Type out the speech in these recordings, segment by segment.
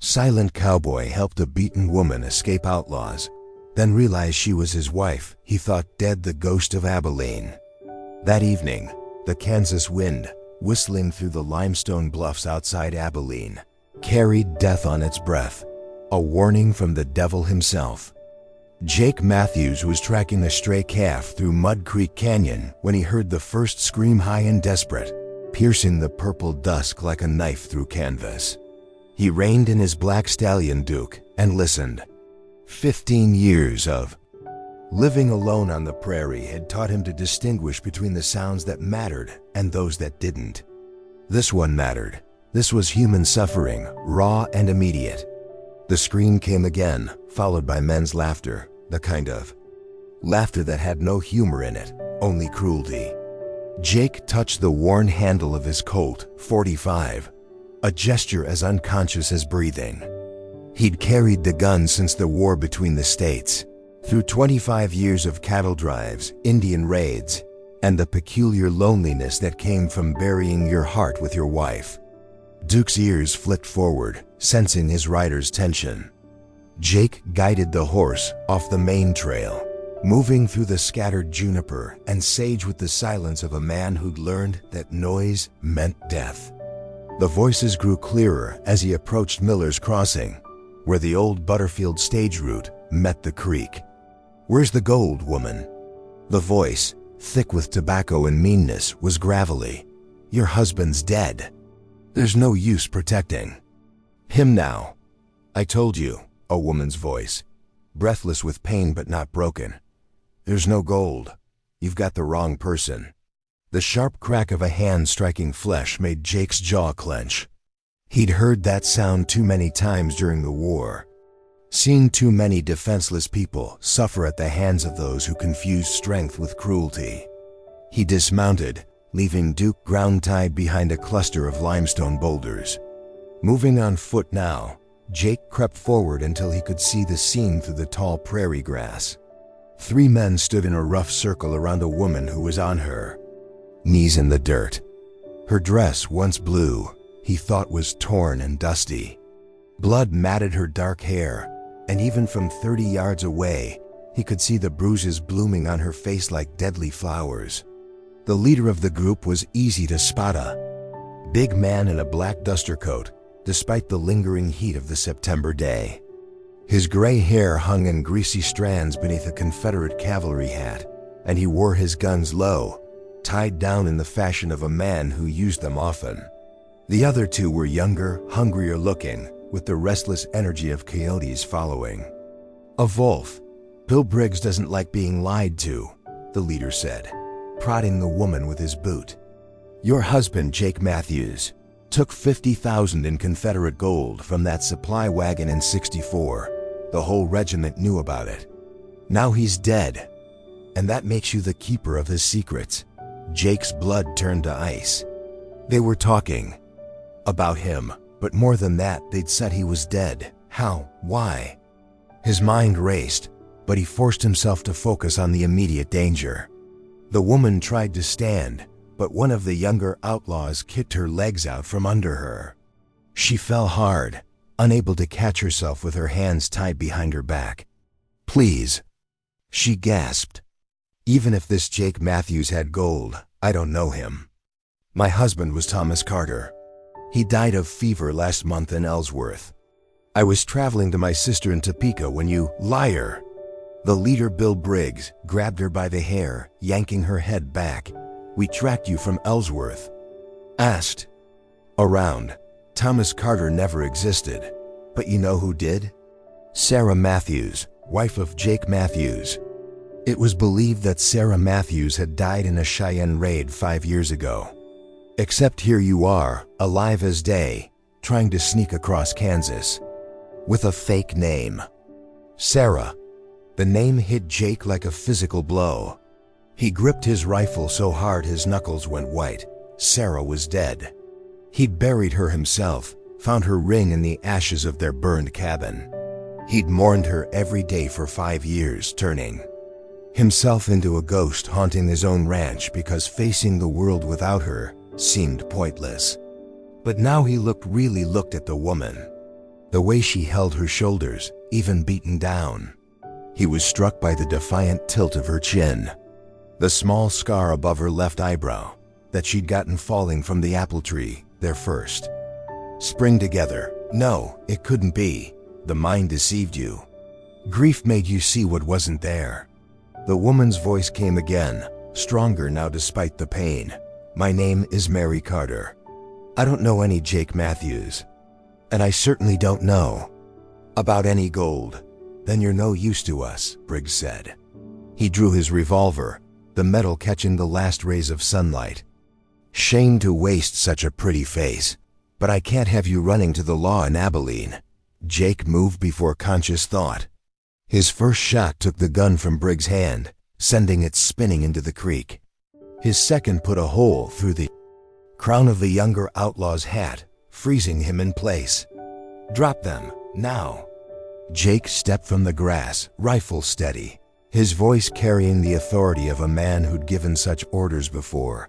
Silent Cowboy helped a beaten woman escape outlaws, then realized she was his wife. He thought dead the ghost of Abilene. That evening, the Kansas wind, whistling through the limestone bluffs outside Abilene, carried death on its breath, a warning from the devil himself. Jake Matthews was tracking a stray calf through Mud Creek Canyon when he heard the first scream, high and desperate, piercing the purple dusk like a knife through canvas. He reined in his black stallion Duke and listened. 15 years of living alone on the prairie had taught him to distinguish between the sounds that mattered and those that didn't. This one mattered. This was human suffering, raw and immediate. The scream came again, followed by men's laughter, the kind of laughter that had no humor in it, only cruelty. Jake touched the worn handle of his Colt .45, a gesture as unconscious as breathing. He'd carried the gun since the war between the states, through 25 years of cattle drives, Indian raids, and the peculiar loneliness that came from burying your heart with your wife. Duke's ears flicked forward, sensing his rider's tension. Jake guided the horse off the main trail, moving through the scattered juniper and sage with the silence of a man who'd learned that noise meant death. The voices grew clearer as he approached Miller's Crossing, where the old Butterfield stage route met the creek. "Where's the gold, woman?" The voice, thick with tobacco and meanness, was gravelly. "Your husband's dead. There's no use protecting him now." "I told you," a woman's voice, breathless with pain but not broken. "There's no gold. You've got the wrong person." The sharp crack of a hand striking flesh made Jake's jaw clench. He'd heard that sound too many times during the war, seen too many defenseless people suffer at the hands of those who confused strength with cruelty. He dismounted, leaving Duke ground-tied behind a cluster of limestone boulders. Moving on foot now, Jake crept forward until he could see the scene through the tall prairie grass. 3 men stood in a rough circle around a woman who was on her knees in the dirt. Her dress, once blue, he thought was torn and dusty. Blood matted her dark hair, and even from 30 yards away, he could see the bruises blooming on her face like deadly flowers. The leader of the group was easy to spot, a big man in a black duster coat, despite the lingering heat of the September day. His gray hair hung in greasy strands beneath a Confederate cavalry hat, and he wore his guns low, tied down in the fashion of a man who used them often. The other 2 were younger, hungrier looking, with the restless energy of coyotes following. "A wolf. Bill Briggs doesn't like being lied to," the leader said, prodding the woman with his boot. "Your husband, Jake Matthews, took 50,000 in Confederate gold from that supply wagon in '64. The whole regiment knew about it. Now he's dead, and that makes you the keeper of his secrets." Jake's blood turned to ice. They were talking about him, but more than that, they'd said he was dead. How? Why? His mind raced, but he forced himself to focus on the immediate danger. The woman tried to stand, but one of the younger outlaws kicked her legs out from under her. She fell hard, unable to catch herself with her hands tied behind her back. "Please," she gasped. "Even if this Jake Matthews had gold, I don't know him. My husband was Thomas Carter. He died of fever last month in Ellsworth. I was traveling to my sister in Topeka when you—" "Liar!" The leader, Bill Briggs, grabbed her by the hair, yanking her head back. "We tracked you from Ellsworth." Asked around. Thomas Carter never existed. But you know who did? Sarah Matthews, wife of Jake Matthews. It was believed that Sarah Matthews had died in a Cheyenne raid 5 years ago. Except here you are, alive as day, trying to sneak across Kansas. With a fake name. Sarah. The name hit Jake like a physical blow. He gripped his rifle so hard his knuckles went white. Sarah was dead. He'd buried her himself, found her ring in the ashes of their burned cabin. He'd mourned her every day for 5 years, turning himself into a ghost haunting his own ranch because facing the world without her seemed pointless. But now he really looked at the woman. the way she held her shoulders, even beaten down. He was struck by the defiant tilt of her chin, the small scar above her left eyebrow that she'd gotten falling from the apple tree, their first spring together. No, it couldn't be. The mind deceived you. Grief made you see what wasn't there. The woman's voice came again, stronger now despite the pain. My name is Mary Carter. I don't know any Jake Matthews. And I certainly don't know about any gold. Then you're no use to us, Briggs said. He drew his revolver, the metal catching the last rays of sunlight. Shame to waste such a pretty face, but I can't have you running to the law in Abilene. Jake moved before conscious thought. His first shot took the gun from Briggs' hand, sending it spinning into the creek. His second put a hole through the crown of the younger outlaw's hat, freezing him in place. Drop them, now. Jake stepped from the grass, rifle steady, his voice carrying the authority of a man who'd given such orders before,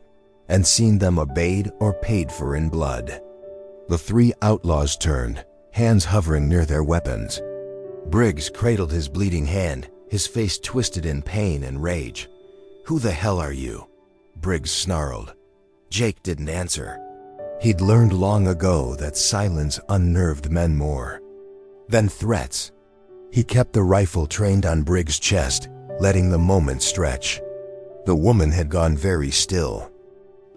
and seen them obeyed or paid for in blood. The three outlaws turned, hands hovering near their weapons. Briggs cradled his bleeding hand, his face twisted in pain and rage. Who the hell are you? Briggs snarled. Jake didn't answer. He'd learned long ago that silence unnerved men more than threats. He kept the rifle trained on Briggs' chest, letting the moment stretch. The woman had gone very still.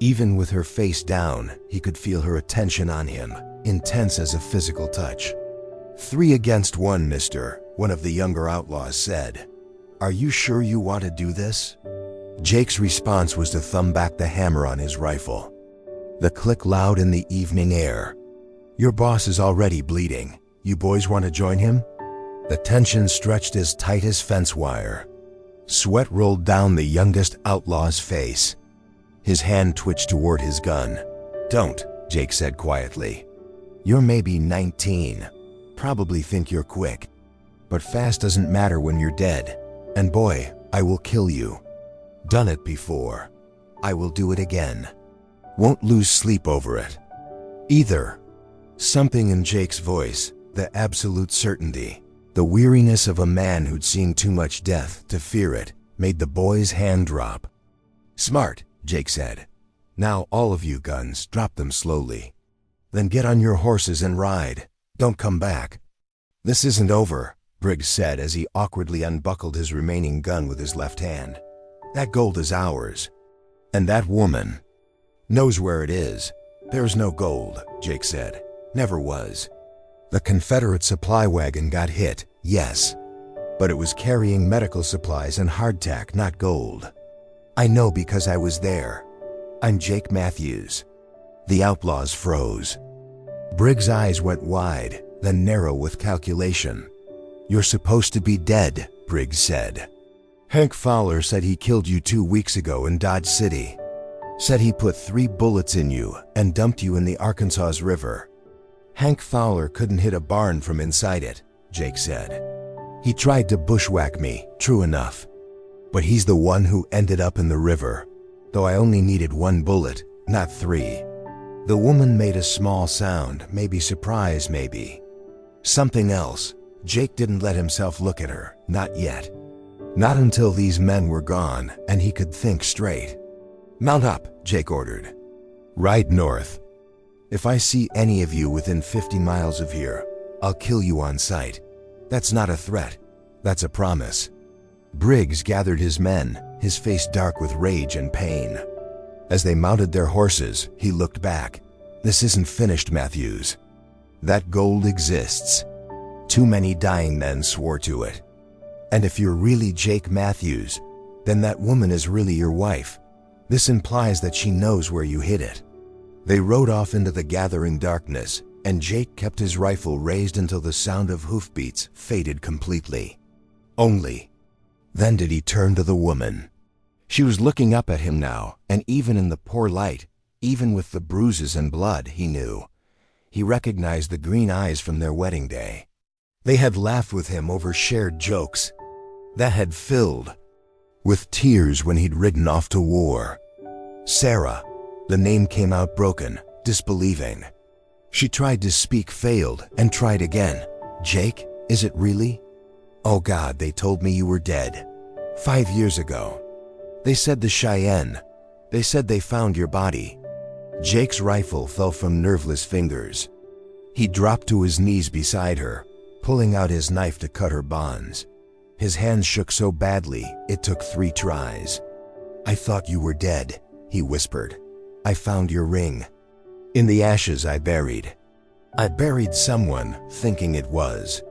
Even with her face down, he could feel her attention on him, intense as a physical touch. 3 against 1, mister, one of the younger outlaws said. Are you sure you want to do this? Jake's response was to thumb back the hammer on his rifle. The click loud in the evening air. Your boss is already bleeding. You boys want to join him? The tension stretched as tight as fence wire. Sweat rolled down the youngest outlaw's face. His hand twitched toward his gun. Don't, Jake said quietly. You're maybe 19. Probably think you're quick. But fast doesn't matter when you're dead. And boy, I will kill you. Done it before. I will do it again. Won't lose sleep over it. Either. Something in Jake's voice, the absolute certainty, the weariness of a man who'd seen too much death to fear it, made the boy's hand drop. Smart, Jake said. Now all of you guns, drop them slowly. Then get on your horses and ride. Don't come back. This isn't over, Briggs said as he awkwardly unbuckled his remaining gun with his left hand. That gold is ours. And that woman knows where it is. There's no gold, Jake said. Never was. The Confederate supply wagon got hit, yes. But it was carrying medical supplies and hardtack, not gold. I know because I was there. I'm Jake Matthews. The outlaws froze. Briggs' eyes went wide, then narrow with calculation. You're supposed to be dead, Briggs said. Hank Fowler said he killed you 2 weeks ago in Dodge City. Said he put 3 bullets in you and dumped you in the Arkansas River. Hank Fowler couldn't hit a barn from inside it, Jake said. He tried to bushwhack me, true enough. But he's the one who ended up in the river, though I only needed 1 bullet, not 3. The woman made a small sound, maybe surprise, maybe something else. Jake didn't let himself look at her, not yet. Not until these men were gone and he could think straight. Mount up, Jake ordered. Ride north. If I see any of you within 50 miles of here, I'll kill you on sight. That's not a threat. That's a promise. Briggs gathered his men, his face dark with rage and pain. As they mounted their horses, he looked back. This isn't finished, Matthews. That gold exists. Too many dying men swore to it. And if you're really Jake Matthews, then that woman is really your wife. This implies that she knows where you hid it. They rode off into the gathering darkness, and Jake kept his rifle raised until the sound of hoofbeats faded completely. Only then did he turn to the woman. She was looking up at him now, and even in the poor light, even with the bruises and blood, he knew. He recognized the green eyes from their wedding day. They had laughed with him over shared jokes that had filled with tears when he'd ridden off to war. Sarah. The name came out broken, disbelieving. She tried to speak, failed, and tried again. Jake, is it really? Oh God, they told me you were dead. 5 years ago. They said the Cheyenne. They said they found your body. Jake's rifle fell from nerveless fingers. He dropped to his knees beside her, pulling out his knife to cut her bonds. His hands shook so badly, it took 3 tries. I thought you were dead, he whispered. I found your ring. In the ashes I buried someone, thinking it was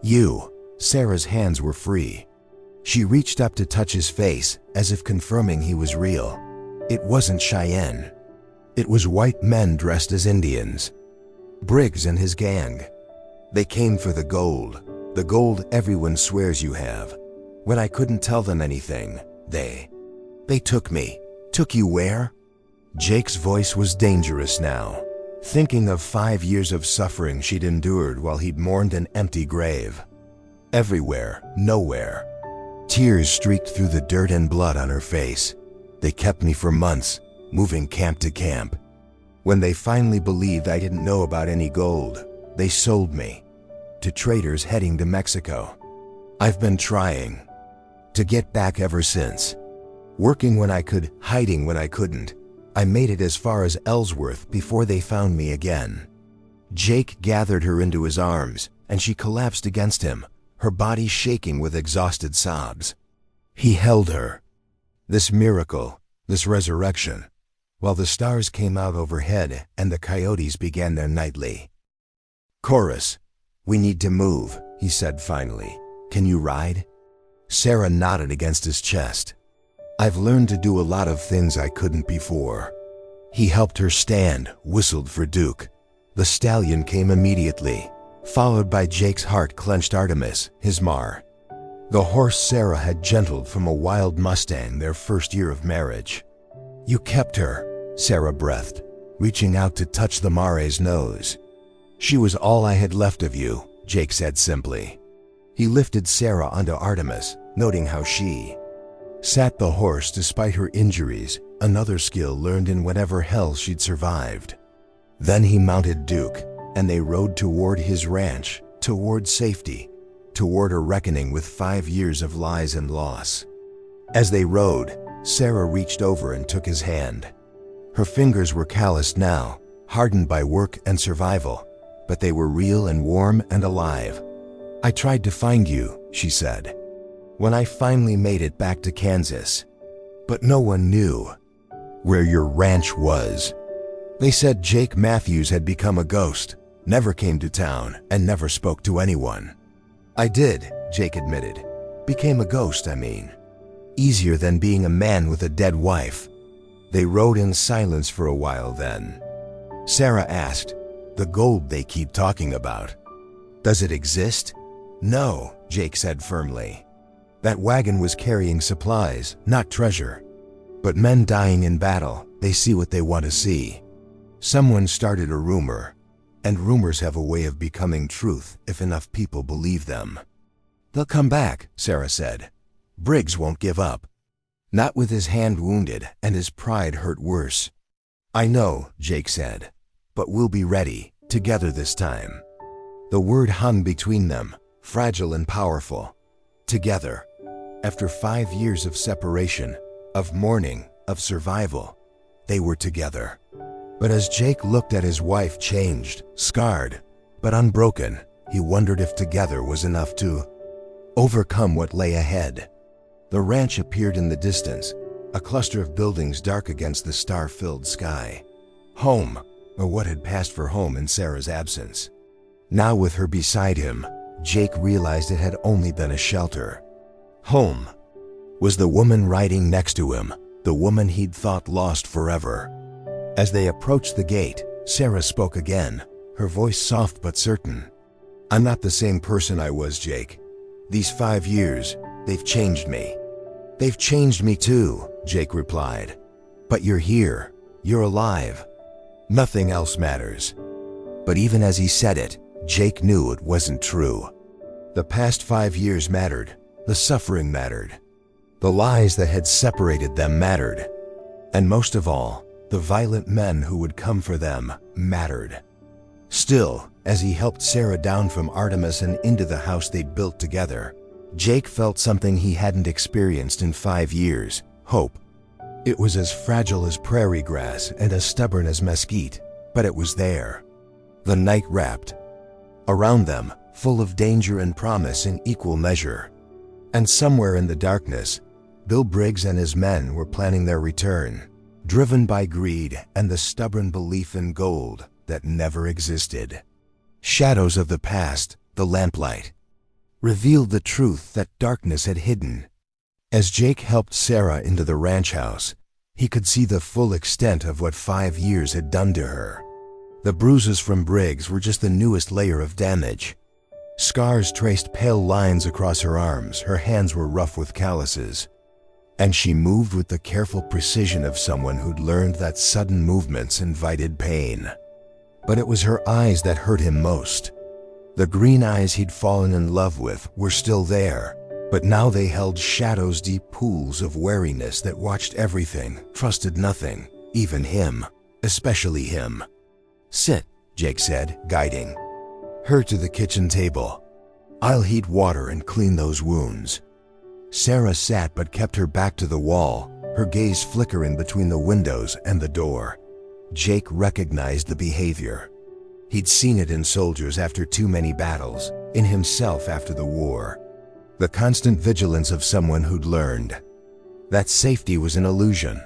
you. Sarah's hands were free. She reached up to touch his face, as if confirming he was real. It wasn't Cheyenne. It was white men dressed as Indians. Briggs and his gang. They came for the gold everyone swears you have. When I couldn't tell them anything, they took me. Took you where? Jake's voice was dangerous now, thinking of 5 years of suffering she'd endured while he'd mourned an empty grave. Everywhere, nowhere. Tears streaked through the dirt and blood on her face. They kept me for months, moving camp to camp. When they finally believed I didn't know about any gold, they sold me to traders heading to Mexico. I've been trying to get back ever since. Working when I could, hiding when I couldn't. I made it as far as Ellsworth before they found me again. Jake gathered her into his arms, and she collapsed against him, her body shaking with exhausted sobs. He held her. This miracle, this resurrection, while the stars came out overhead and the coyotes began their nightly chorus. We need to move, he said finally. Can you ride? Sarah nodded against his chest. I've learned to do a lot of things I couldn't before. He helped her stand, whistled for Duke. The stallion came immediately, followed by Jake's heart-clenched Artemis, his mar. The horse Sarah had gentled from a wild Mustang their first year of marriage. You kept her, Sarah breathed, reaching out to touch the mare's nose. She was all I had left of you, Jake said simply. He lifted Sarah onto Artemis, noting how she sat the horse despite her injuries, another skill learned in whatever hell she'd survived. Then he mounted Duke, and they rode toward his ranch, toward safety, toward a reckoning with 5 years of lies and loss. As they rode, Sarah reached over and took his hand. Her fingers were calloused now, hardened by work and survival, but they were real and warm and alive. I tried to find you, she said, when I finally made it back to Kansas. But no one knew where your ranch was. They said Jake Matthews had become a ghost, never came to town, and never spoke to anyone. I did, Jake admitted. Became a ghost, I mean. Easier than being a man with a dead wife. They rode in silence for a while then. Sarah asked, the gold they keep talking about, does it exist? No, Jake said firmly. That wagon was carrying supplies, not treasure. But men dying in battle, they see what they want to see. Someone started a rumor, and rumors have a way of becoming truth if enough people believe them. They'll come back, Sarah said. Briggs won't give up. Not with his hand wounded and his pride hurt worse. I know, Jake said, but we'll be ready, together this time. The word hung between them, fragile and powerful. Together. After 5 years of separation, of mourning, of survival, they were together. But as Jake looked at his wife changed, scarred, but unbroken, he wondered if together was enough to overcome what lay ahead. The ranch appeared in the distance, a cluster of buildings dark against the star-filled sky. Home, or what had passed for home in Sarah's absence. Now with her beside him, Jake realized it had only been a shelter. Home was the woman riding next to him, the woman he'd thought lost forever. As they approached the gate, Sarah spoke again, her voice soft but certain. I'm not the same person I was, Jake. These 5 years, they've changed me. They've changed me too, Jake replied. But you're here. You're alive. Nothing else matters. But even as he said it, Jake knew it wasn't true. The past 5 years mattered. The suffering mattered. The lies that had separated them mattered. And most of all, the violent men who would come for them mattered. Still, as he helped Sarah down from Artemis and into the house they'd built together, Jake felt something he hadn't experienced in 5 years: hope. It was as fragile as prairie grass and as stubborn as mesquite, but it was there. The night wrapped around them, full of danger and promise in equal measure. And somewhere in the darkness, Bill Briggs and his men were planning their return, driven by greed and the stubborn belief in gold that never existed. Shadows of the past, the lamplight, revealed the truth that darkness had hidden. As Jake helped Sarah into the ranch house, he could see the full extent of what 5 years had done to her. The bruises from Briggs were just the newest layer of damage. Scars traced pale lines across her arms, her hands were rough with calluses, and she moved with the careful precision of someone who'd learned that sudden movements invited pain. But it was her eyes that hurt him most. The green eyes he'd fallen in love with were still there, but now they held shadows, deep pools of wariness that watched everything, trusted nothing, even him, especially him. "Sit," Jake said, guiding her to the kitchen table. "I'll heat water and clean those wounds." Sarah sat but kept her back to the wall, her gaze flickering between the windows and the door. Jake recognized the behavior. He'd seen it in soldiers after too many battles, in himself after the war. The constant vigilance of someone who'd learned that safety was an illusion.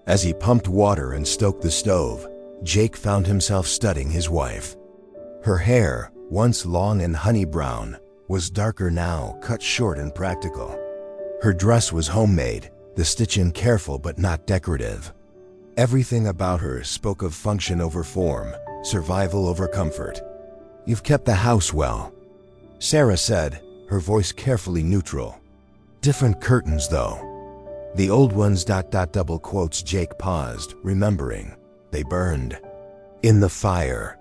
As he pumped water and stoked the stove, Jake found himself studying his wife. Her hair, once long and honey brown, was darker now, cut short and practical. Her dress was homemade, the stitching careful but not decorative. Everything about her spoke of function over form, survival over comfort. "You've kept the house well," Sarah said, her voice carefully neutral. "Different curtains, though." "The old ones, double quotes." Jake paused, remembering. They burned in the fire.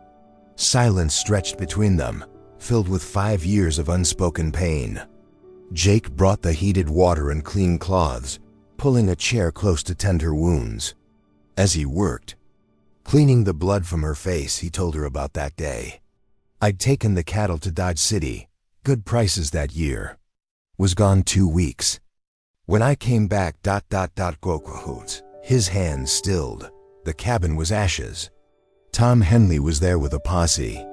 Silence stretched between them, filled with 5 years of unspoken pain. Jake brought the heated water and clean cloths, pulling a chair close to tend her wounds. As he worked, cleaning the blood from her face, he told her about that day. "I'd taken the cattle to Dodge City, good prices that year. Was gone 2 weeks. When I came back, his hands stilled. The cabin was ashes. Tom Henley was there with a posse.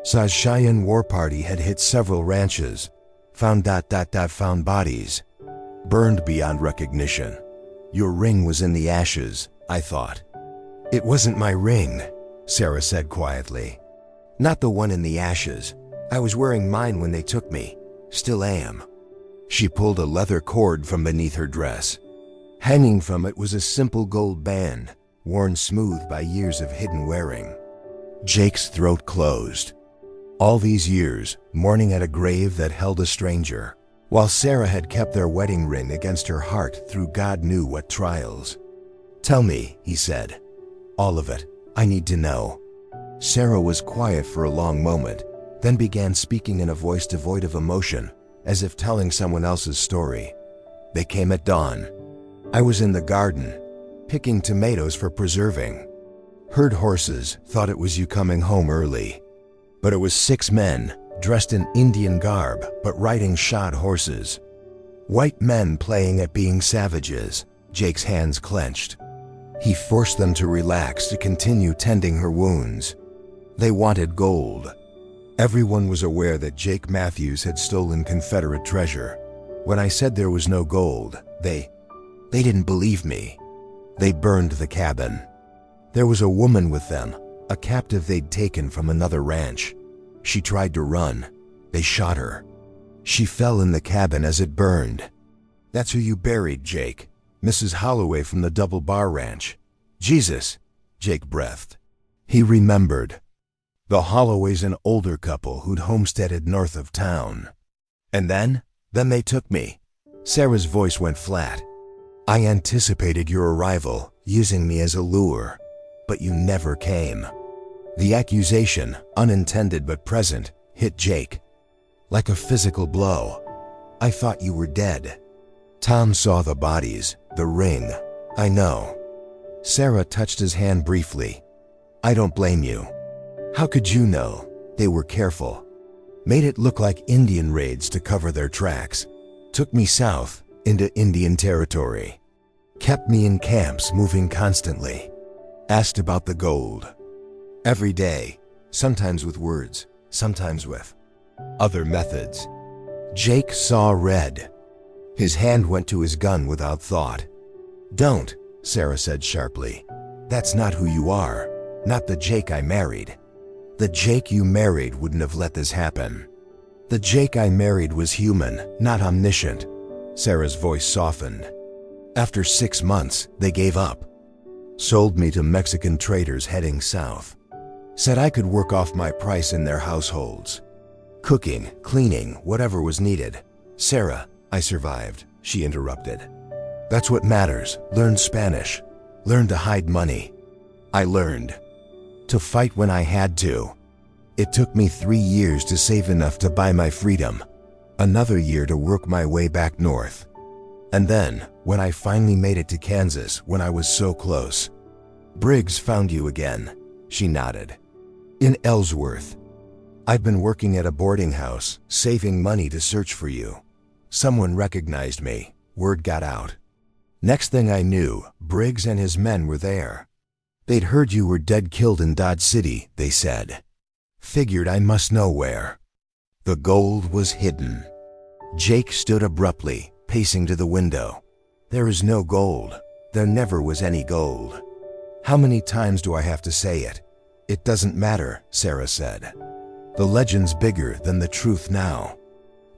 Sa's Cheyenne war party had hit several ranches. Found bodies. Burned beyond recognition. Your ring was in the ashes, I thought." "It wasn't my ring," Sarah said quietly. "Not the one in the ashes. I was wearing mine when they took me. Still am." She pulled a leather cord from beneath her dress. Hanging from it was a simple gold band, worn smooth by years of hidden wearing. Jake's throat closed. All these years, mourning at a grave that held a stranger, while Sarah had kept their wedding ring against her heart through God knew what trials. "Tell me," he said. "All of it. I need to know." Sarah was quiet for a long moment, then began speaking in a voice devoid of emotion, as if telling someone else's story. "They came at dawn. I was in the garden, picking tomatoes for preserving. Heard horses, thought it was you coming home early. But it was 6 men, dressed in Indian garb, but riding shod horses. White men playing at being savages." Jake's hands clenched. He forced them to relax to continue tending her wounds. They wanted gold. Everyone was aware that Jake Matthews had stolen Confederate treasure. When I said there was no gold, they didn't believe me. They burned the cabin. There was a woman with them, a captive they'd taken from another ranch. She tried to run. They shot her. She fell in the cabin as it burned. That's who you buried, Jake. Mrs. Holloway from the Double Bar Ranch. Jesus, Jake breathed. He remembered. The Holloways, an older couple who'd homesteaded north of town. And then they took me. Sarah's voice went flat. I anticipated your arrival, using me as a lure, but you never came. The accusation, unintended but present, hit Jake. Like a physical blow. I thought you were dead. Tom saw the bodies, the ring. I know. Sarah touched his hand briefly. I don't blame you. How could you know? They were careful. Made it look like Indian raids to cover their tracks. Took me south, into Indian territory. Kept me in camps moving constantly. Asked about the gold. Every day, sometimes with words, sometimes with other methods. Jake saw red. His hand went to his gun without thought. Don't, Sarah said sharply. That's not who you are. Not the Jake I married. The Jake you married wouldn't have let this happen. The Jake I married was human, not omniscient. Sarah's voice softened. After 6 months, they gave up. Sold me to Mexican traders heading south. Said I could work off my price in their households. Cooking, cleaning, whatever was needed. Sarah, I survived, she interrupted. That's what matters. Learn Spanish. Learn to hide money. I learned to fight when I had to. It took me 3 years to save enough to buy my freedom. Another year to work my way back north. And then, when I finally made it to Kansas, when I was so close. Briggs found you again, she nodded. In Ellsworth. I've been working at a boarding house, saving money to search for you. Someone recognized me. Word got out. Next thing I knew, Briggs and his men were there. They'd heard you were dead killed in Dodge City, they said. Figured I must know where. The gold was hidden. Jake stood abruptly, pacing to the window. There is no gold. There never was any gold. How many times do I have to say it? It doesn't matter, Sarah said. The legend's bigger than the truth now.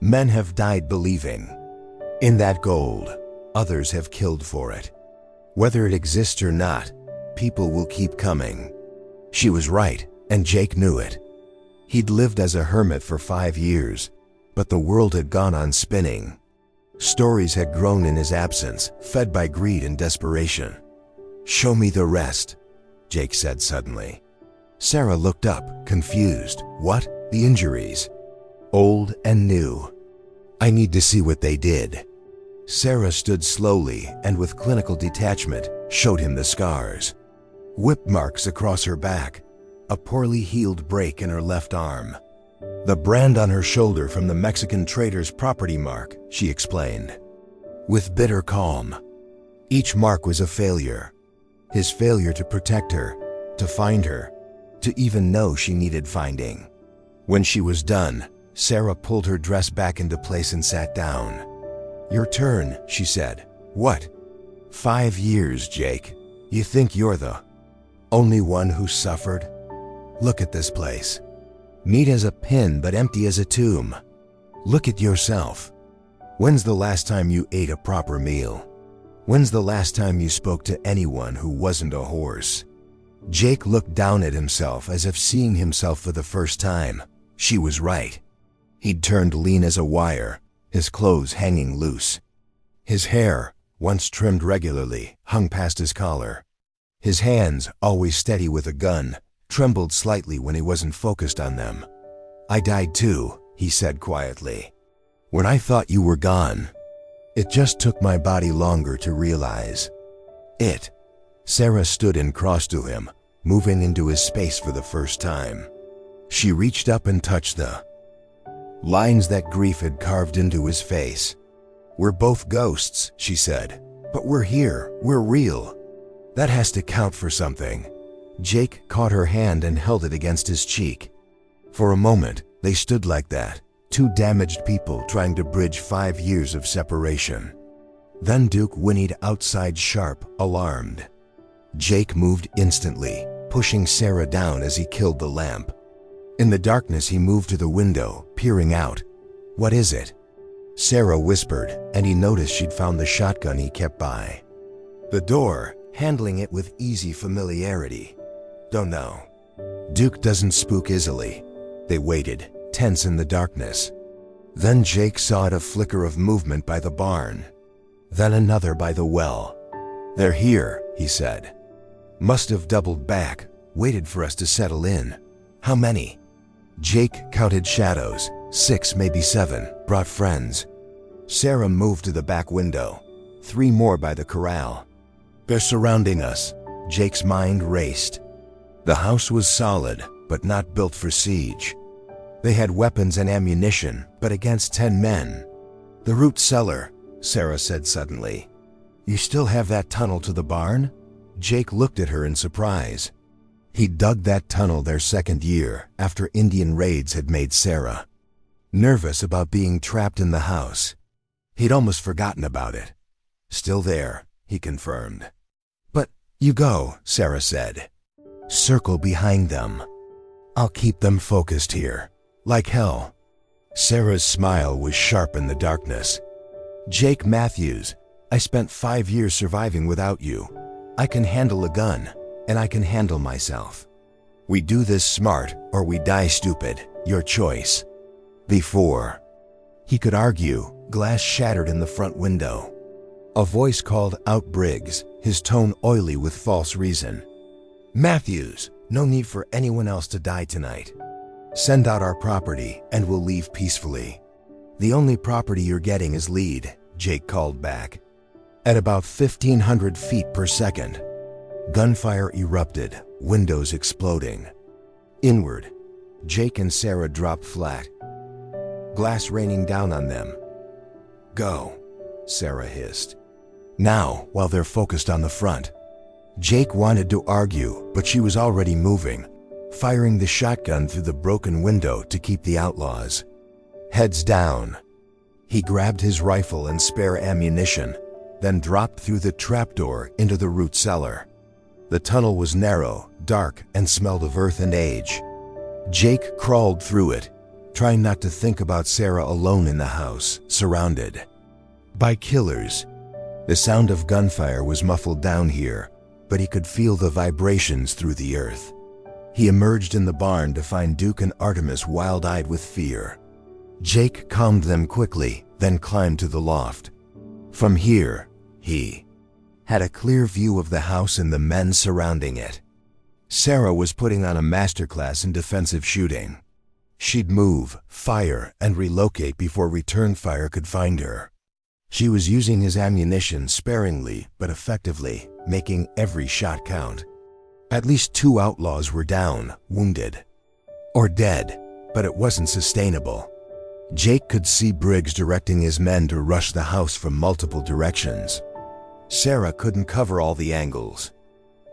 Men have died believing in that gold. Others have killed for it. Whether it exists or not, people will keep coming. She was right, and Jake knew it. He'd lived as a hermit for 5 years, but the world had gone on spinning. Stories had grown in his absence, fed by greed and desperation. Show me the rest, Jake said suddenly. Sarah looked up, confused. What? The injuries? Old and new. I need to see what they did. Sarah stood slowly and with clinical detachment showed him the scars. Whip marks across her back, a poorly healed break in her left arm. The brand on her shoulder from the Mexican trader's property mark, she explained. With bitter calm. Each mark was a failure. His failure to protect her, to find her, to even know she needed finding. When she was done, Sarah pulled her dress back into place and sat down. Your turn, she said. What? 5 years, Jake. You think you're the only one who suffered? Look at this place. Neat as a pin, but empty as a tomb. Look at yourself. When's the last time you ate a proper meal? When's the last time you spoke to anyone who wasn't a horse? Jake looked down at himself as if seeing himself for the first time. She was right. He'd turned lean as a wire, his clothes hanging loose. His hair, once trimmed regularly, hung past his collar. His hands, always steady with a gun, trembled slightly when he wasn't focused on them. I died too, he said quietly. When I thought you were gone. It just took my body longer to realize. It. Sarah stood and crossed to him, moving into his space for the first time. She reached up and touched the lines that grief had carved into his face. We're both ghosts, she said, but we're here, we're real. That has to count for something. Jake caught her hand and held it against his cheek. For a moment, they stood like that, two damaged people trying to bridge 5 years of separation. Then Duke whinnied outside sharp, alarmed. Jake moved instantly, pushing Sarah down as he killed the lamp. In the darkness he moved to the window, peering out. What is it? Sarah whispered, and he noticed she'd found the shotgun he kept by the door, handling it with easy familiarity. Don't know. Duke doesn't spook easily. They waited, tense in the darkness. Then Jake saw a flicker of movement by the barn. Then another by the well. They're here, he said. Must have doubled back, waited for us to settle in. How many? Jake counted shadows, 6, maybe 7, brought friends. Sarah moved to the back window. 3 more by the corral. They're surrounding us. Jake's mind raced. The house was solid, but not built for siege. They had weapons and ammunition, but against 10 men. "The root cellar," Sarah said suddenly. "You still have that tunnel to the barn?" Jake looked at her in surprise. He dug that tunnel their second year, after Indian raids had made Sarah nervous about being trapped in the house. He'd almost forgotten about it. "Still there," he confirmed. "But you go," Sarah said. "Circle behind them. I'll keep them focused here. Like hell." Sarah's smile was sharp in the darkness. "Jake Matthews, I spent 5 years surviving without you. I can handle a gun, and I can handle myself. We do this smart, or we die stupid. Your choice." Before he could argue, glass shattered in the front window. A voice called out Briggs, his tone oily with false reason. "Matthews, no need for anyone else to die tonight. Send out our property, and we'll leave peacefully." "The only property you're getting is lead," Jake called back. At about 1,500 feet per second, gunfire erupted, windows exploding. Inward, Jake and Sarah dropped flat, glass raining down on them. "Go," Sarah hissed. Now, while they're focused on the front. Jake wanted to argue, but she was already moving, firing the shotgun through the broken window to keep the outlaws heads down. He grabbed his rifle and spare ammunition, then dropped through the trapdoor into the root cellar. The tunnel was narrow, dark, and smelled of earth and age. Jake crawled through it, trying not to think about Sarah alone in the house, surrounded by killers. The sound of gunfire was muffled down here, but he could feel the vibrations through the earth. He emerged in the barn to find Duke and Artemis wild-eyed with fear. Jake calmed them quickly, then climbed to the loft. From here, he had a clear view of the house and the men surrounding it. Sarah was putting on a masterclass in defensive shooting. She'd move, fire, and relocate before return fire could find her. She was using his ammunition sparingly but effectively, making every shot count. At least 2 outlaws were down, wounded, or dead, but it wasn't sustainable. Jake could see Briggs directing his men to rush the house from multiple directions. Sarah couldn't cover all the angles.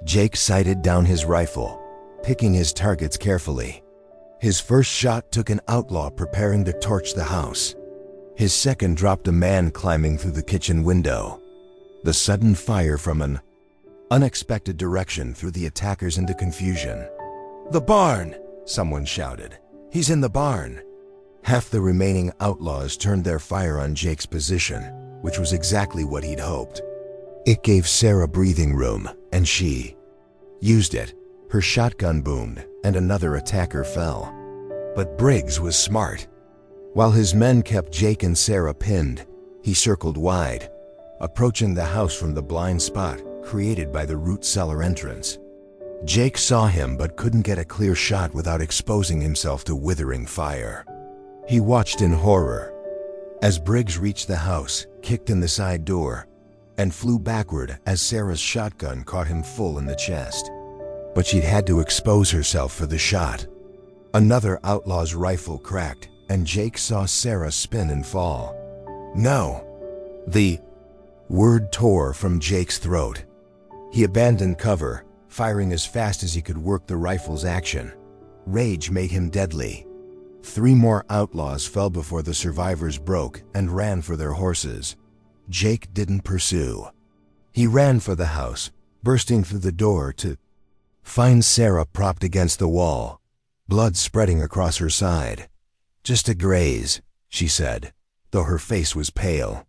Jake sighted down his rifle, picking his targets carefully. His first shot took an outlaw preparing to torch the house. His second dropped a man climbing through the kitchen window. The sudden fire from an unexpected direction threw the attackers into confusion. "The barn!" someone shouted. "He's in the barn!" Half the remaining outlaws turned their fire on Jake's position, which was exactly what he'd hoped. It gave Sarah breathing room, and she used it. Her shotgun boomed, and another attacker fell. But Briggs was smart. While his men kept Jake and Sarah pinned, he circled wide, approaching the house from the blind spot created by the root cellar entrance. Jake saw him but couldn't get a clear shot without exposing himself to withering fire. He watched in horror as Briggs reached the house, kicked in the side door, and flew backward as Sarah's shotgun caught him full in the chest. But she'd had to expose herself for the shot. Another outlaw's rifle cracked, and Jake saw Sarah spin and fall. "No!" The word tore from Jake's throat. He abandoned cover, firing as fast as he could work the rifle's action. Rage made him deadly. 3 more outlaws fell before the survivors broke and ran for their horses. Jake didn't pursue. He ran for the house, bursting through the door to find Sarah propped against the wall, blood spreading across her side. "Just a graze," she said, though her face was pale.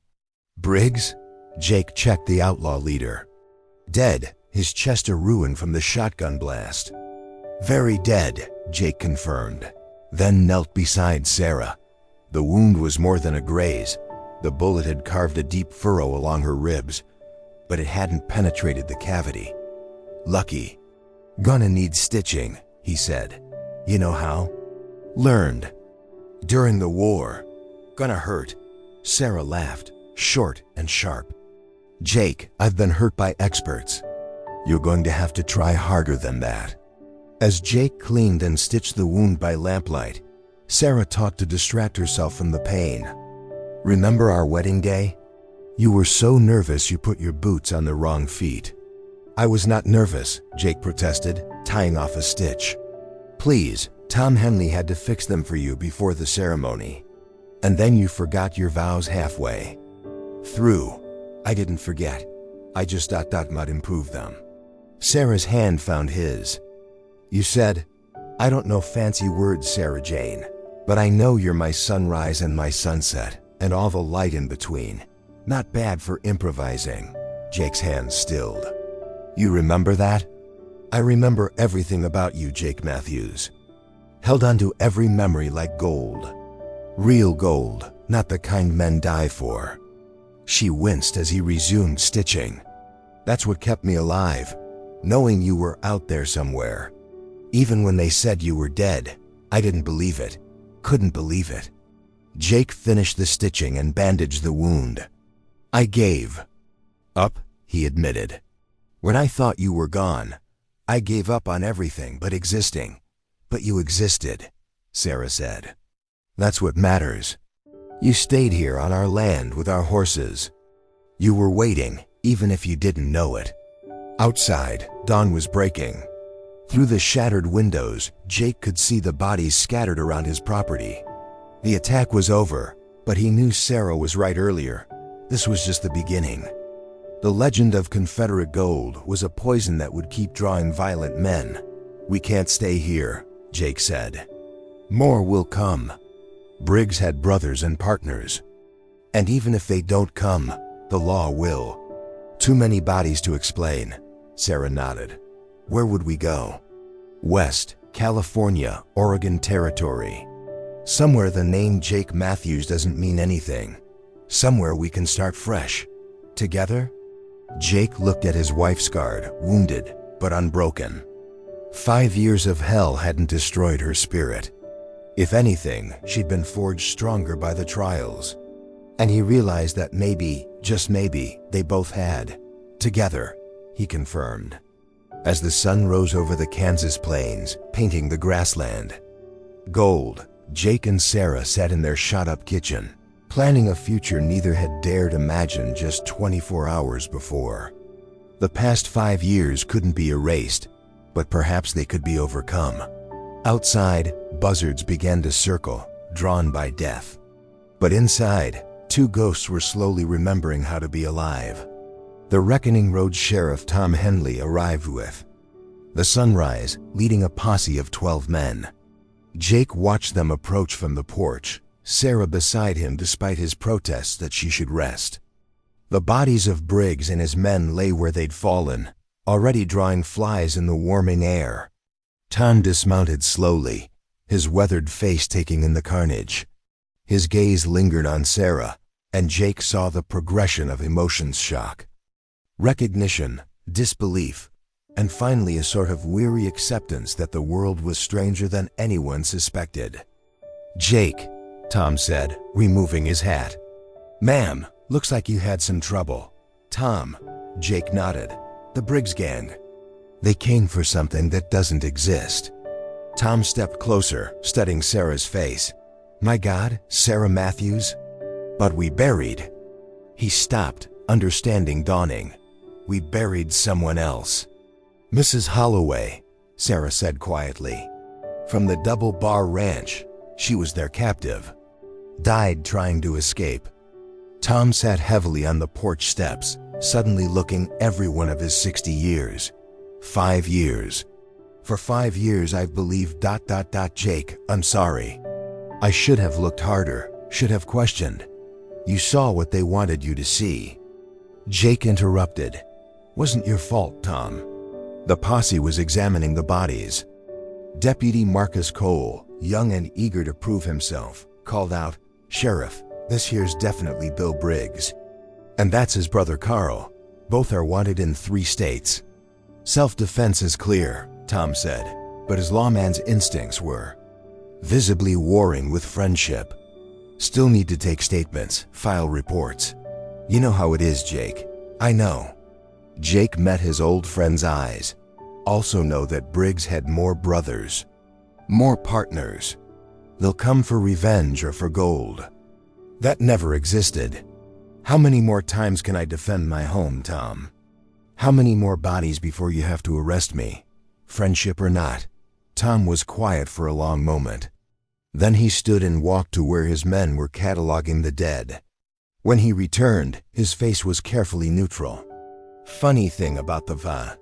"Briggs?" Jake checked the outlaw leader. "Dead, his chest a ruin from the shotgun blast." "Very dead," Jake confirmed, then knelt beside Sarah. The wound was more than a graze. The bullet had carved a deep furrow along her ribs, but it hadn't penetrated the cavity. "Lucky. Gonna need stitching," he said. "You know how?" "Learned. During the war. Gonna hurt." Sarah laughed, short and sharp. "Jake, I've been hurt by experts. You're going to have to try harder than that." As Jake cleaned and stitched the wound by lamplight, Sarah talked to distract herself from the pain. "Remember our wedding day? You were so nervous you put your boots on the wrong feet." "I was not nervous," Jake protested, tying off a stitch. "Please, Tom Henley had to fix them for you before the ceremony. And then you forgot your vows halfway through." "I didn't forget. I just thought that might improve them." Sarah's hand found his. "You said, I don't know fancy words, Sarah Jane, but I know you're my sunrise and my sunset, and all the light in between. Not bad for improvising." Jake's hand stilled. "You remember that?" "I remember everything about you, Jake Matthews. Held on to every memory like gold. Real gold, not the kind men die for." She winced as he resumed stitching. "That's what kept me alive, knowing you were out there somewhere. Even when they said you were dead, I didn't believe it. Couldn't believe it." Jake finished the stitching and bandaged the wound. "I gave up," he admitted. "When I thought you were gone, I gave up on everything but existing. But you existed," Sarah said. "That's what matters. You stayed here on our land with our horses. You were waiting, even if you didn't know it." Outside, dawn was breaking. Through the shattered windows, Jake could see the bodies scattered around his property. The attack was over, but he knew Sarah was right earlier. This was just the beginning. The legend of Confederate gold was a poison that would keep drawing violent men. "We can't stay here," Jake said. "More will come." Briggs had brothers and partners. "And even if they don't come, the law will." "Too many bodies to explain," Sarah nodded. "Where would we go?" "West, California, Oregon Territory. Somewhere the name Jake Matthews doesn't mean anything. Somewhere we can start fresh. Together?" Jake looked at his wife's guard, wounded but unbroken. 5 years of hell hadn't destroyed her spirit. If anything, she'd been forged stronger by the trials. And he realized that maybe, just maybe, they both had. Together, he confirmed. As the sun rose over the Kansas plains, painting the grassland gold, Jake and Sarah sat in their shot-up kitchen, planning a future neither had dared imagine just 24 hours before. The past 5 years couldn't be erased, but perhaps they could be overcome. Outside, buzzards began to circle, drawn by death. But inside, 2 ghosts were slowly remembering how to be alive. The Reckoning Road Sheriff Tom Henley arrived with the Sunrise, leading a posse of 12 men. Jake watched them approach from the porch, Sarah beside him despite his protests that she should rest. The bodies of Briggs and his men lay where they'd fallen, already drawing flies in the warming air. Tom dismounted slowly, his weathered face taking in the carnage. His gaze lingered on Sarah, and Jake saw the progression of emotions: shock, recognition, disbelief, and finally a sort of weary acceptance that the world was stranger than anyone suspected. "Jake," Tom said, removing his hat. "Ma'am, looks like you had some trouble." "Tom," Jake nodded. "The Briggs gang. They came for something that doesn't exist." Tom stepped closer, studying Sarah's face. "My God, Sarah Matthews? But we buried." He stopped, understanding dawning. "We buried someone else." "Mrs. Holloway," Sarah said quietly. "From the Double Bar Ranch. She was their captive. Died trying to escape." Tom sat heavily on the porch steps, suddenly looking every one of his 60 years. 5 years. "For 5 years I've believed ... Jake, I'm sorry. I should have looked harder, should have questioned. You saw what they wanted you to see." Jake interrupted. "Wasn't your fault, Tom." The posse was examining the bodies. Deputy Marcus Cole, young and eager to prove himself, called out, "Sheriff, this here's definitely Bill Briggs. And that's his brother Carl. Both are wanted in 3 states." "Self-defense is clear," Tom said, but his lawman's instincts were visibly warring with friendship. "Still need to take statements, file reports. You know how it is, Jake." "I know." Jake met his old friend's eyes. Also know that Briggs had more brothers, more partners. They'll come for revenge or for gold. That never existed. How many more times can I defend my home, Tom? How many more bodies before you have to arrest me? Friendship or not? Tom was quiet for a long moment. Then he stood and walked to where his men were cataloging the dead. When he returned, his face was carefully neutral. Funny thing about the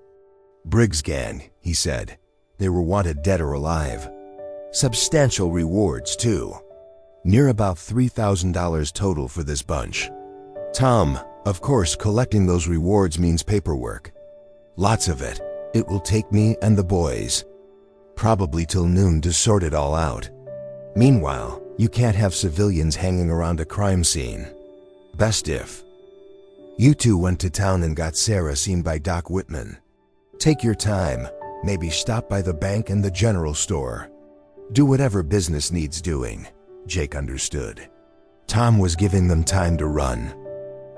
Briggs gang, he said. They were wanted dead or alive. Substantial rewards, too. Near about $3,000 total for this bunch. Tom, of course, collecting those rewards means paperwork. Lots of it. It will take me and the boys probably till noon to sort it all out. Meanwhile, you can't have civilians hanging around a crime scene. Best if you two went to town and got Sarah seen by Doc Whitman. Take your time, maybe stop by the bank and the general store. Do whatever business needs doing. Jake understood. Tom was giving them time to run.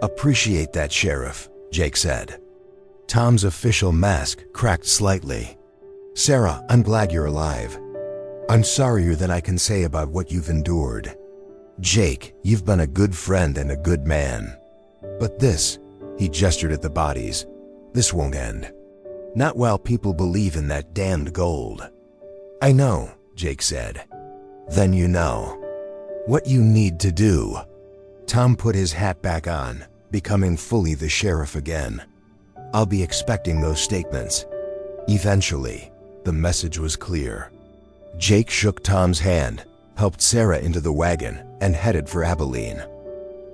Appreciate that, Sheriff, Jake said. Tom's official mask cracked slightly. Sarah, I'm glad you're alive. I'm sorrier than I can say about what you've endured. Jake, you've been a good friend and a good man. But this, he gestured at the bodies, this won't end. Not while people believe in that damned gold. I know, Jake said. Then you know what you need to do. Tom put his hat back on, becoming fully the sheriff again. I'll be expecting those statements. Eventually, the message was clear. Jake shook Tom's hand, helped Sarah into the wagon, and headed for Abilene.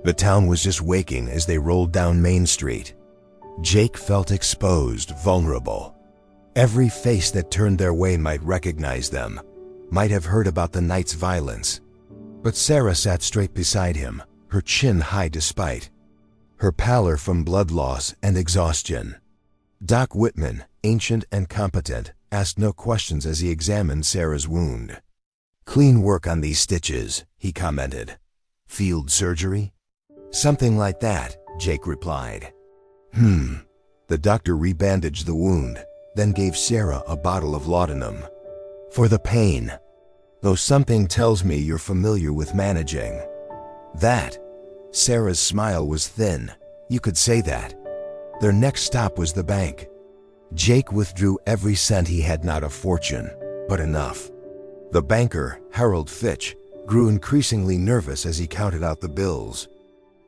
The town was just waking as they rolled down Main Street. Jake felt exposed, vulnerable. Every face that turned their way might recognize them, might have heard about the night's violence. But Sarah sat straight beside him, her chin high despite her pallor from blood loss and exhaustion. Doc Whitman, ancient and competent, asked no questions as he examined Sarah's wound. Clean work on these stitches, he commented. Field surgery? Something like that, Jake replied. The doctor rebandaged the wound, then gave Sarah a bottle of laudanum. For the pain. Though something tells me you're familiar with managing that. Sarah's smile was thin. You could say that. Their next stop was the bank. Jake withdrew every cent he had, not a fortune, but enough. The banker, Harold Fitch, grew increasingly nervous as he counted out the bills.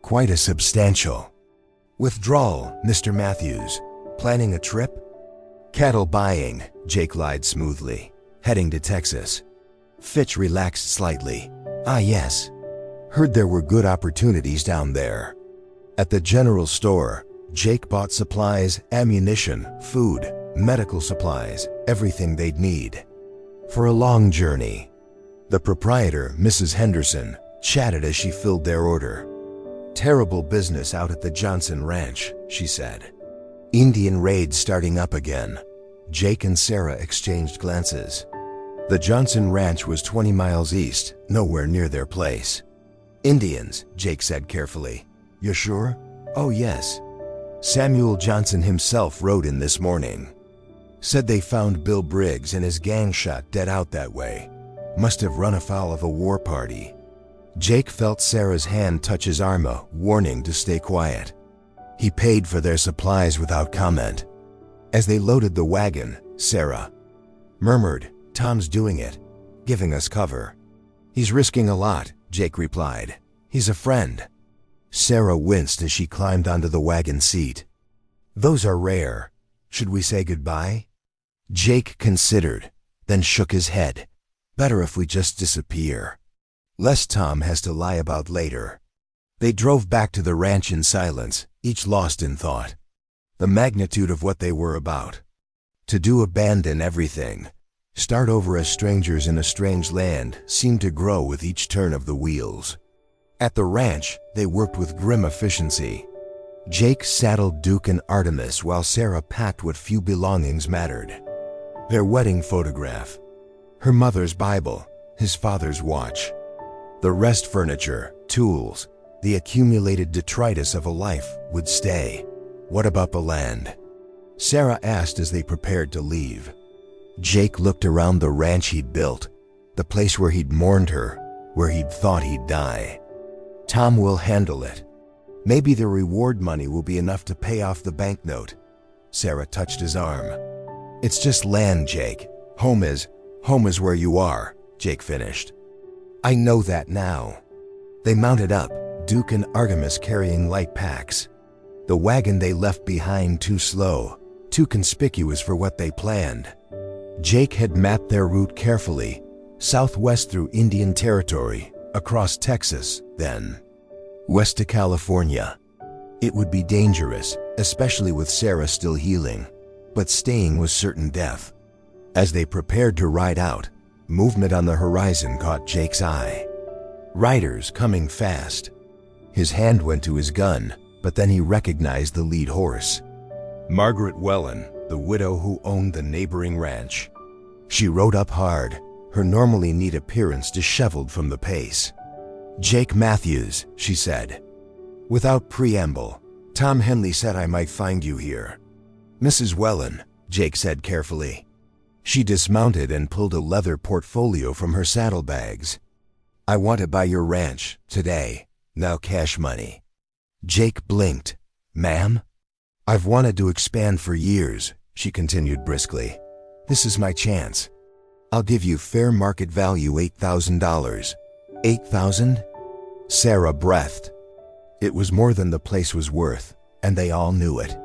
Quite a substantial withdrawal, Mr. Matthews. Planning a trip? Cattle buying, Jake lied smoothly. Heading to Texas. Fitch relaxed slightly. Ah, yes. Heard there were good opportunities down there. At the general store, Jake bought supplies, ammunition, food, medical supplies, everything they'd need. For a long journey. The proprietor, Mrs. Henderson, chatted as she filled their order. Terrible business out at the Johnson Ranch, she said. Indian raids starting up again. Jake and Sarah exchanged glances. The Johnson Ranch was 20 miles east, nowhere near their place. Indians, Jake said carefully. You're sure? Oh, yes. Samuel Johnson himself rode in this morning. Said they found Bill Briggs and his gang shot dead out that way. Must have run afoul of a war party. Jake felt Sarah's hand touch his arm, a warning to stay quiet. He paid for their supplies without comment. As they loaded the wagon, Sarah murmured, Tom's doing it, giving us cover. He's risking a lot, Jake replied. He's a friend. Sarah winced as she climbed onto the wagon seat. Those are rare. Should we say goodbye? Jake considered, then shook his head. Better if we just disappear. Less Tom has to lie about later. They drove back to the ranch in silence, each lost in thought. The magnitude of what they were about. To do abandon everything. Start over as strangers in a strange land seemed to grow with each turn of the wheels. At the ranch, they worked with grim efficiency. Jake saddled Duke and Artemis while Sarah packed what few belongings mattered. Their wedding photograph, her mother's Bible, his father's watch. The rest furniture, tools, the accumulated detritus of a life would stay. What about the land? Sarah asked as they prepared to leave. Jake looked around the ranch he'd built, the place where he'd mourned her, where he'd thought he'd die. Tom will handle it. Maybe the reward money will be enough to pay off the banknote. Sarah touched his arm. It's just land, Jake. Home is where you are, Jake finished. I know that now. They mounted up, Duke and Artemis carrying light packs. The wagon they left behind too slow, too conspicuous for what they planned. Jake had mapped their route carefully, southwest through Indian Territory, across Texas, then west to California. It would be dangerous, especially with Sarah still healing, but staying was certain death. As they prepared to ride out, movement on the horizon caught Jake's eye. Riders coming fast. His hand went to his gun, but then he recognized the lead horse. Margaret Wellen, the widow who owned the neighboring ranch. She rode up hard, her normally neat appearance disheveled from the pace. Jake Matthews, she said. Without preamble, Tom Henley said I might find you here. Mrs. Wellen, Jake said carefully. She dismounted and pulled a leather portfolio from her saddlebags. I want to buy your ranch, today, now cash money. Jake blinked. Ma'am? I've wanted to expand for years, she continued briskly. This is my chance. I'll give you fair market value $8,000. $8,000? Sarah breathed. It was more than the place was worth, and they all knew it.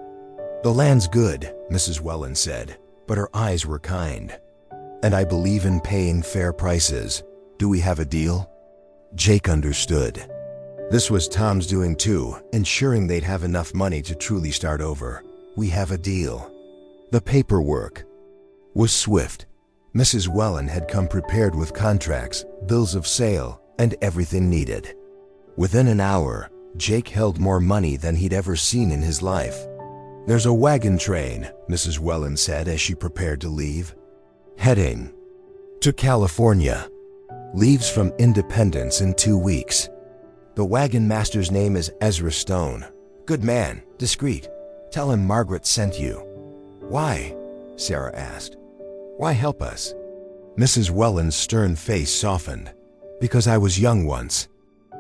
The land's good, Mrs. Wellen said, but her eyes were kind. And I believe in paying fair prices. Do we have a deal? Jake understood. This was Tom's doing too, ensuring they'd have enough money to truly start over. We have a deal. The paperwork was swift. Mrs. Wellen had come prepared with contracts, bills of sale, and everything needed. Within an hour, Jake held more money than he'd ever seen in his life. There's a wagon train, Mrs. Wellen said as she prepared to leave. Heading to California. Leaves from Independence in 2 weeks. The wagon master's name is Ezra Stone. Good man, discreet. Tell him Margaret sent you. Why? Sarah asked. Why help us? Mrs. Wellen's stern face softened. Because I was young once.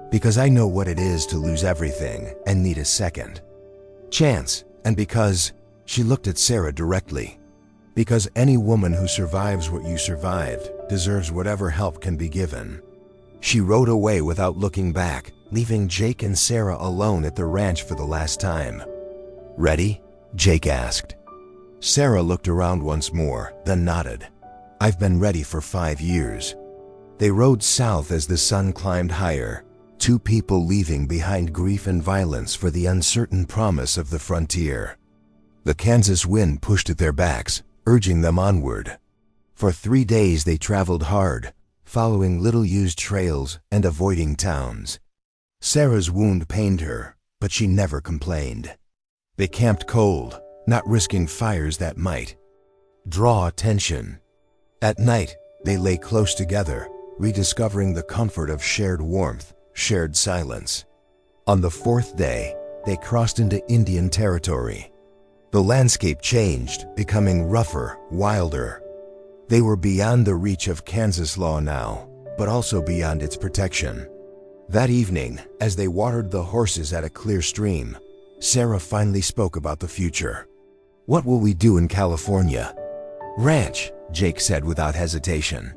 Because I know what it is to lose everything and need a second chance. And because, she looked at Sarah directly, because any woman who survives what you survived deserves whatever help can be given. She rode away without looking back, leaving Jake and Sarah alone at the ranch for the last time. Ready? Jake asked. Sarah looked around once more, then nodded. I've been ready for 5 years. They rode south as the sun climbed higher, 2 people leaving behind grief and violence for the uncertain promise of the frontier. The Kansas wind pushed at their backs, urging them onward. For 3 days they traveled hard, following little-used trails and avoiding towns. Sarah's wound pained her, but she never complained. They camped cold, not risking fires that might draw attention. At night, they lay close together, rediscovering the comfort of shared warmth, shared silence. On the 4th day, they crossed into Indian Territory. The landscape changed, becoming rougher, wilder. They were beyond the reach of Kansas law now, but also beyond its protection. That evening, as they watered the horses at a clear stream, Sarah finally spoke about the future. What will we do in California? Ranch, Jake said without hesitation.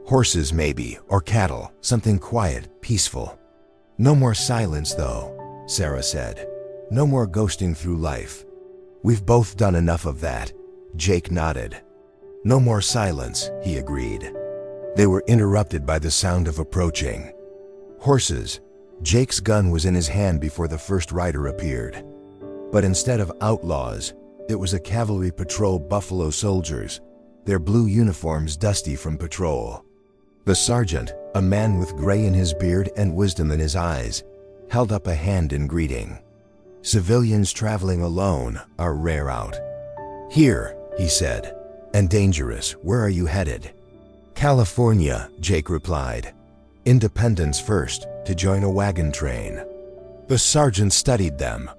Horses maybe, or cattle, something quiet, peaceful. No more silence though, Sarah said. No more ghosting through life. We've both done enough of that. Jake nodded. No more silence, he agreed. They were interrupted by the sound of approaching horses. Jake's gun was in his hand before the first rider appeared. But instead of outlaws, it was a cavalry patrol Buffalo Soldiers, their blue uniforms dusty from patrol. The sergeant, a man with gray in his beard and wisdom in his eyes, held up a hand in greeting. Civilians traveling alone are rare out. Here, he said, and dangerous. Where are you headed? California, Jake replied. Independence first, to join a wagon train. The sergeant studied them.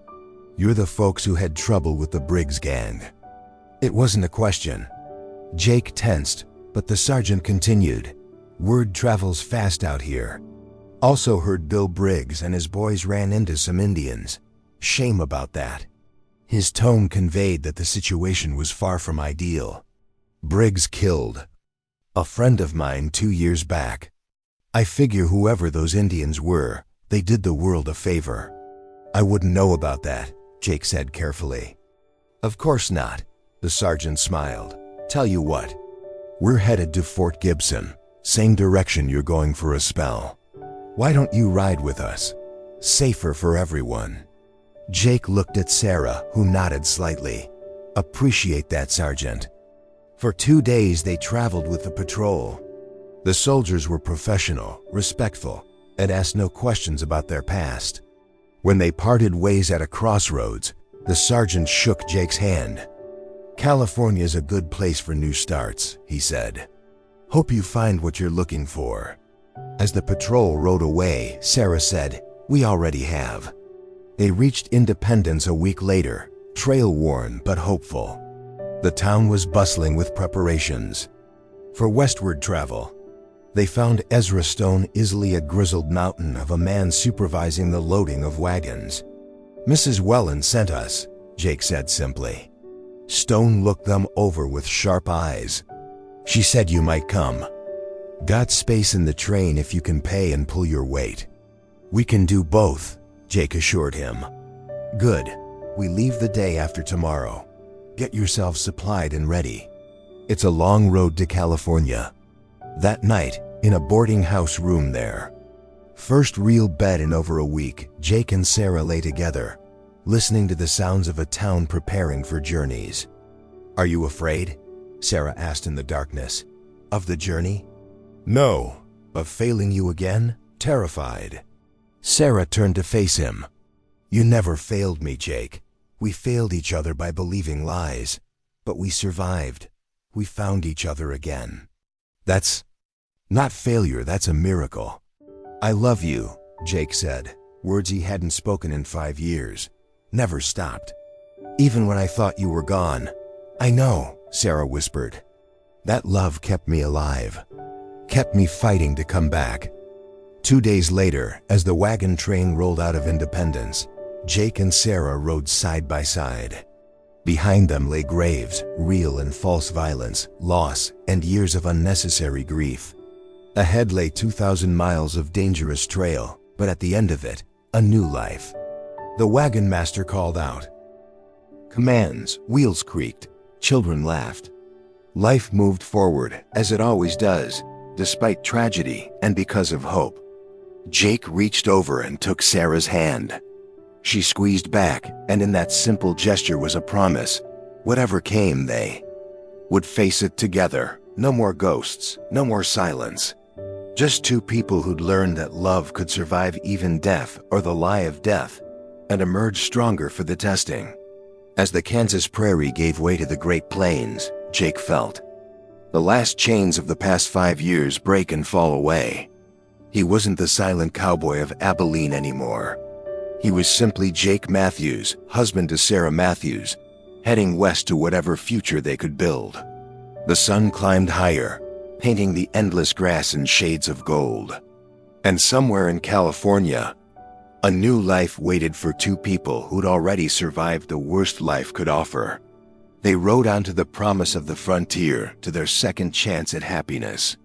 You're the folks who had trouble with the Briggs gang. It wasn't a question. Jake tensed, but the sergeant continued. Word travels fast out here. Also heard Bill Briggs and his boys ran into some Indians. Shame about that. His tone conveyed that the situation was far from ideal. Briggs killed a friend of mine 2 years back. I figure whoever those Indians were, they did the world a favor. I wouldn't know about that, Jake said carefully. Of course not, the sergeant smiled. Tell you what, we're headed to Fort Gibson, same direction you're going for a spell. Why don't you ride with us? Safer for everyone. Jake looked at Sarah, who nodded slightly. Appreciate that, Sergeant. For 2 days they traveled with the patrol. The soldiers were professional, respectful, and asked no questions about their past. When they parted ways at a crossroads, the sergeant shook Jake's hand. California's a good place for new starts, he said. Hope you find what you're looking for. As the patrol rode away, Sarah said, We already have. They reached Independence a week later, trail-worn but hopeful. The town was bustling with preparations for westward travel. They found Ezra Stone easily a grizzled mountain of a man supervising the loading of wagons. Mrs. Wellen sent us, Jake said simply. Stone looked them over with sharp eyes. She said you might come. Got space in the train if you can pay and pull your weight. We can do both, Jake assured him. Good. We leave the day after tomorrow. Get yourself supplied and ready. It's a long road to California. That night, in a boarding house room there. First real bed in over a week, Jake and Sarah lay together, listening to the sounds of a town preparing for journeys. Are you afraid? Sarah asked in the darkness. Of the journey? No. Of failing you again? Terrified. Sarah turned to face him. You never failed me, Jake. We failed each other by believing lies. But we survived. We found each other again. That's not failure, that's a miracle. I love you, Jake said, words he hadn't spoken in 5 years. Never stopped. Even when I thought you were gone. I know, Sarah whispered. That love kept me alive. Kept me fighting to come back. 2 days later, as the wagon train rolled out of Independence, Jake and Sarah rode side by side. Behind them lay graves, real and false violence, loss, and years of unnecessary grief. Ahead lay 2,000 miles of dangerous trail, but at the end of it, a new life. The wagon master called out. Commands, wheels creaked, children laughed. Life moved forward, as it always does, despite tragedy and because of hope. Jake reached over and took Sarah's hand. She squeezed back, and in that simple gesture was a promise. Whatever came, they would face it together. No more ghosts, no more silence. Just two people who'd learned that love could survive even death or the lie of death, and emerge stronger for the testing. As the Kansas prairie gave way to the Great Plains, Jake felt the last chains of the past 5 years break and fall away. He wasn't the silent cowboy of Abilene anymore. He was simply Jake Matthews, husband to Sarah Matthews, heading west to whatever future they could build. The sun climbed higher, painting the endless grass in shades of gold. And somewhere in California, a new life waited for two people who'd already survived the worst life could offer. They rode onto the promise of the frontier to their second chance at happiness.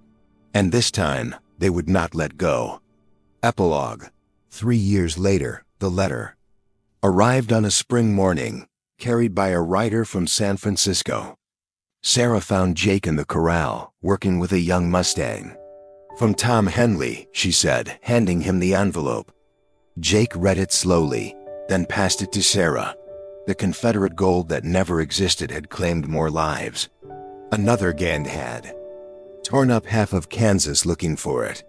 And this time, they would not let go. Epilogue. 3 years later, the letter arrived on a spring morning, carried by a rider from San Francisco. Sarah found Jake in the corral, working with a young Mustang. From Tom Henley, she said, handing him the envelope. Jake read it slowly, then passed it to Sarah. The Confederate gold that never existed had claimed more lives. Another gang had torn up half of Kansas looking for it.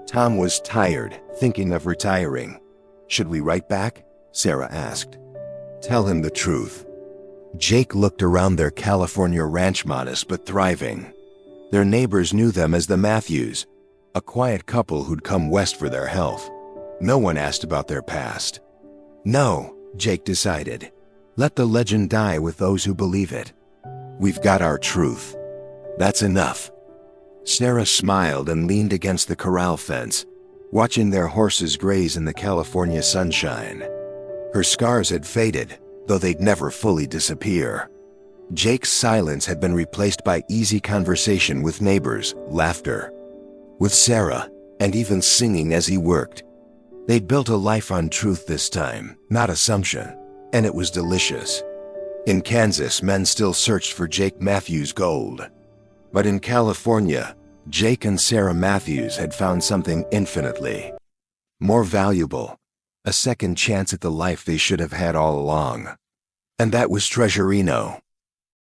Tom was tired, thinking of retiring. Should we write back? Sarah asked. Tell him the truth. Jake looked around their California ranch, modest but thriving. Their neighbors knew them as the Matthews, a quiet couple who'd come west for their health. No one asked about their past. No, Jake decided. Let the legend die with those who believe it. We've got our truth. That's enough." Sarah smiled and leaned against the corral fence, watching their horses graze in the California sunshine. Her scars had faded, though they'd never fully disappear. Jake's silence had been replaced by easy conversation with neighbors, laughter, with Sarah, and even singing as he worked. They'd built a life on truth this time, not assumption, and it was delicious. In Kansas, men still searched for Jake Matthews' gold. But in California, Jake and Sarah Matthews had found something infinitely more valuable, a second chance at the life they should have had all along. And that was Treasurino.